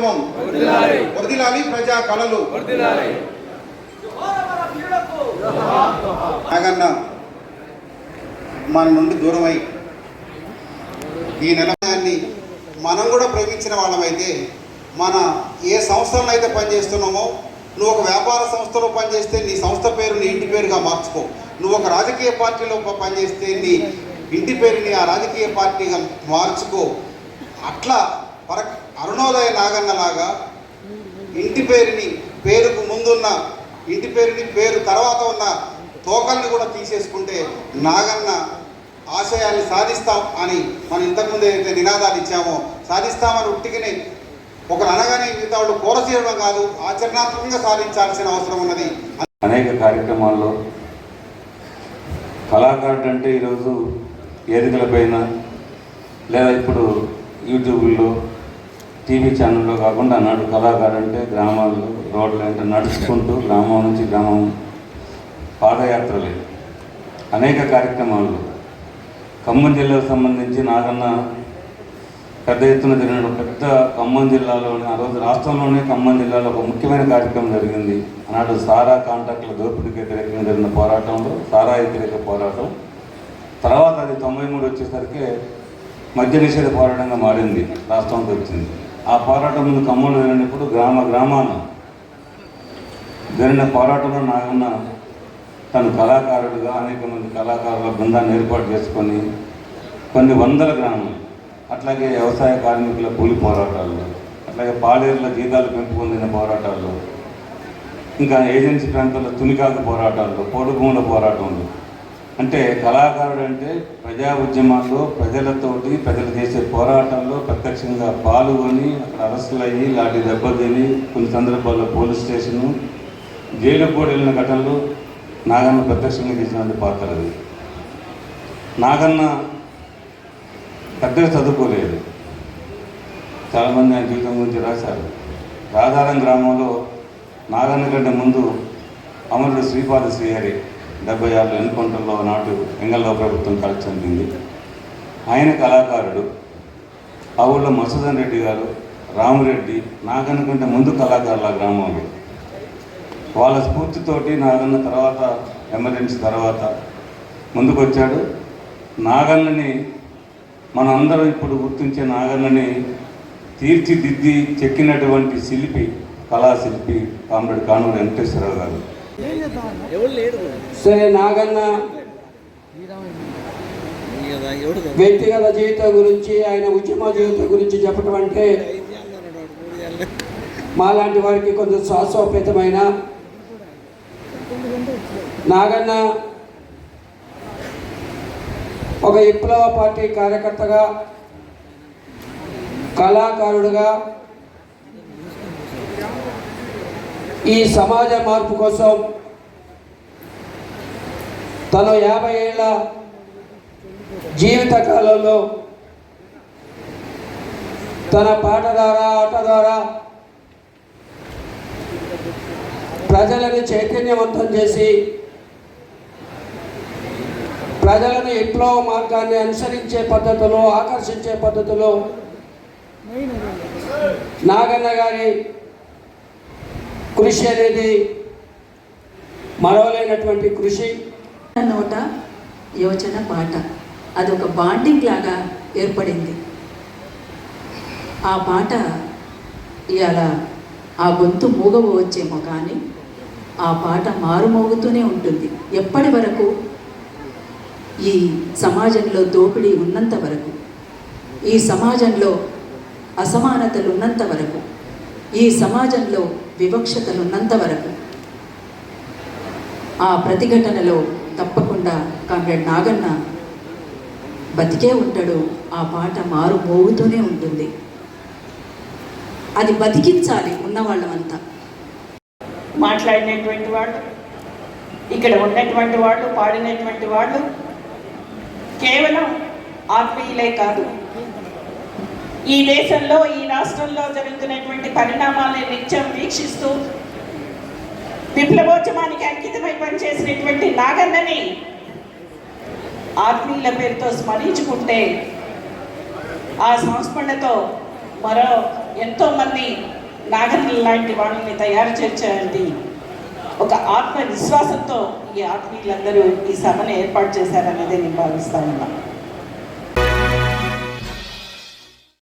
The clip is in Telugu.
ఉద్యమం వర్ధిల్లాలి, ప్రజా కళలు నాగన్న మన నుండి దూరమై ఈ నెలని మనం కూడా ప్రేమించిన వాళ్ళమైతే మన ఏ సంస్థలను అయితే పనిచేస్తున్నామో, నువ్వు ఒక వ్యాపార సంస్థలో పనిచేస్తే నీ సంస్థ పేరు నీ ఇంటి పేరుగా మార్చుకో, నువ్వు ఒక రాజకీయ పార్టీలో పనిచేస్తే నీ ఇంటి పేరుని ఆ రాజకీయ పార్టీగా మార్చుకో. అట్లా అరుణోదయ నాగన్నలాగా ఇంటి పేరుని పేరుకు ముందున్న ఇంటి పేరుని పేరు తర్వాత ఉన్న తోకల్ని కూడా తీసేసుకుంటే నాగన్న ఆశయాన్ని సాధిస్తాం అని మనం ఇంతకుముందు ఏదైతే నినాదాలు ఇచ్చామో సాధిస్తామని ఉట్టికినే ఒకరు అనగానే మిగతా వాళ్ళు కోరసీయడం కాదు, ఆచరణాత్మకంగా సాధించాల్సిన అవసరం ఉన్నది. అనేక కార్యక్రమాల్లో కళాకారుడు అంటే ఈరోజు వేదికల పైన లేదా ఇప్పుడు యూట్యూబ్లో టీవీ ఛానల్లో కాకుండా నాడు కళాకారుడు అంటే గ్రామాల్లో రోడ్లు అంటే నడుచుకుంటూ గ్రామం నుంచి గ్రామం పాదయాత్రలు అనేక కార్యక్రమాలు. ఖమ్మం జిల్లాకు సంబంధించి నాగన్న పెద్ద ఎత్తున జరిగిన పెద్ద ఖమ్మం జిల్లాలోని ఆ రోజు రాష్ట్రంలోనే ఖమ్మం జిల్లాలో ఒక ముఖ్యమైన కార్యక్రమం జరిగింది. ఆనాడు సారా కాంట్రాక్టుల దోపిడీకి వ్యతిరేకంగా జరిగిన పోరాటంలో సారా వ్యతిరేక పోరాటం, తర్వాత అది 93 వచ్చేసరికి మద్య నిషేధ పోరాటంగా మారింది, రాష్ట్రంతో వచ్చింది. ఆ పోరాటం ముందు ఖమ్మంలో జరిగినప్పుడు గ్రామాన జరిగిన పోరాటంలో నాగన్న తను కళాకారుడుగా అనేక మంది కళాకారుల బృందాన్ని ఏర్పాటు చేసుకొని కొన్ని వందల గ్రామాలు, అట్లాగే వ్యవసాయ కార్మికుల కూలి పోరాటాలు, అట్లాగే పాలేరుల జీతాలు పెంపు పొందిన పోరాటాలు, ఇంకా ఏజెన్సీ ప్రాంతాల్లో తునికాకు పోరాటాలు, పోడు భూముల పోరాటంలో, అంటే కళాకారుడు అంటే ప్రజా ఉద్యమాల్లో ప్రజలతోటి ప్రజలు చేసే పోరాటంలో ప్రత్యక్షంగా పాల్గొని అక్కడ అరెస్టులు అయ్యి లాంటి దెబ్బతిని కొన్ని సందర్భాల్లో పోలీస్ స్టేషను జైలుకు కూడా వెళ్ళిన ఘటనలు నాగన్న ప్రత్యక్షంగా చేసినటువంటి పాత్ర అది. నాగన్న పెద్దగా చదువుకోలేదు, చాలామంది ఆయన జీవితం గురించి రాశారు. రాధారం గ్రామంలో నాగన్న కంటే ముందు అమరుడు శ్రీపాద శ్రీహరి 76 ఎన్నికొంటల్లో నాటు ఎంగళరావు ప్రభుత్వం కాల్చి చంపింది. ఆయన కళాకారుడు. ఆ ఊళ్ళో మసూదన్ రెడ్డి గారు, రామరెడ్డి నాగన్న కంటే ముందు కళాకారులు ఆ గ్రామంలో. వాళ్ళ స్ఫూర్తితోటి నాగన్న తర్వాత ఎమర్జెన్సీ తర్వాత ముందుకు వచ్చాడు. నాగన్నని మనందరం ఇప్పుడు గుర్తించే నాగన్నని తీర్చిదిద్ది చెక్కినటువంటి శిల్పి, కళాశిల్పి కామ్రేడ్ కానూరు వెంకటేశ్వరరావు గారు. సరే, నాగన్న వ్యక్తిగత జీవితం గురించి, ఆయన ఉద్యమ జీవితం గురించి చెప్పడం అంటే మాలాంటి వారికి కొంచెం శ్వాసోపేతమైన. నాగన్న ఒక విప్లవ పార్టీ కార్యకర్తగా, కళాకారుడుగా ఈ సమాజ మార్పు కోసం తన 50 ఏళ్ల జీవిత కాలంలో తన పాట ద్వారా, ఆట ద్వారా ప్రజలను చైతన్యవంతం చేసి ప్రజలను విప్లవ మార్గాన్ని అనుసరించే పద్ధతిలో, ఆకర్షించే పద్ధతిలో నాగన్న గారి కృషి అనేది మరవలేనటువంటి కృషి. నోట యోచన పాట అదొక బాండింగ్ లాగా ఏర్పడింది. ఆ పాట ఇవాళ ఆ గొంతు మూగవచ్చేమో కానీ ఆ పాట మారుమోగుతూనే ఉంటుంది. ఎప్పటి వరకు ఈ సమాజంలో దోపిడీ ఉన్నంత వరకు, ఈ సమాజంలో అసమానతలు ఉన్నంత వరకు, ఈ సమాజంలో వివక్షతలు ఉన్నంత వరకు ఆ ప్రతిఘటనలో తప్పకుండా కామ్రేడ్ నాగన్న బతికే ఉంటాడు. ఆ పాట మారు మోగుతూనే ఉంటుంది. అది బతికించాలి ఉన్నవాళ్ళమంతా. మాట్లాడినటువంటి వాళ్ళు, ఇక్కడ ఉన్నటువంటి వాళ్ళు, పాడినటువంటి వాళ్ళు కేవలం ఆత్మీయులే కాదు, ఈ దేశంలో, ఈ రాష్ట్రంలో జరుగుతున్నటువంటి పరిణామాలను నిత్యం వీక్షిస్తూ విప్లవోద్యమానికి అంకితమై పనిచేసినటువంటి నాగన్నని ఆత్మీయుల పేరుతో స్మరించుకుంటే ఆ సంస్మరణతో మరో ఎంతోమంది నాగన్ల లాంటి వాళ్ళని తయారు చేర్చారండి ఒక ఆత్మవిశ్వాసంతో ఈ ఆత్మీయులందరూ ఈ సభను ఏర్పాటు చేశారనేది నేను భావిస్తా ఉన్నా.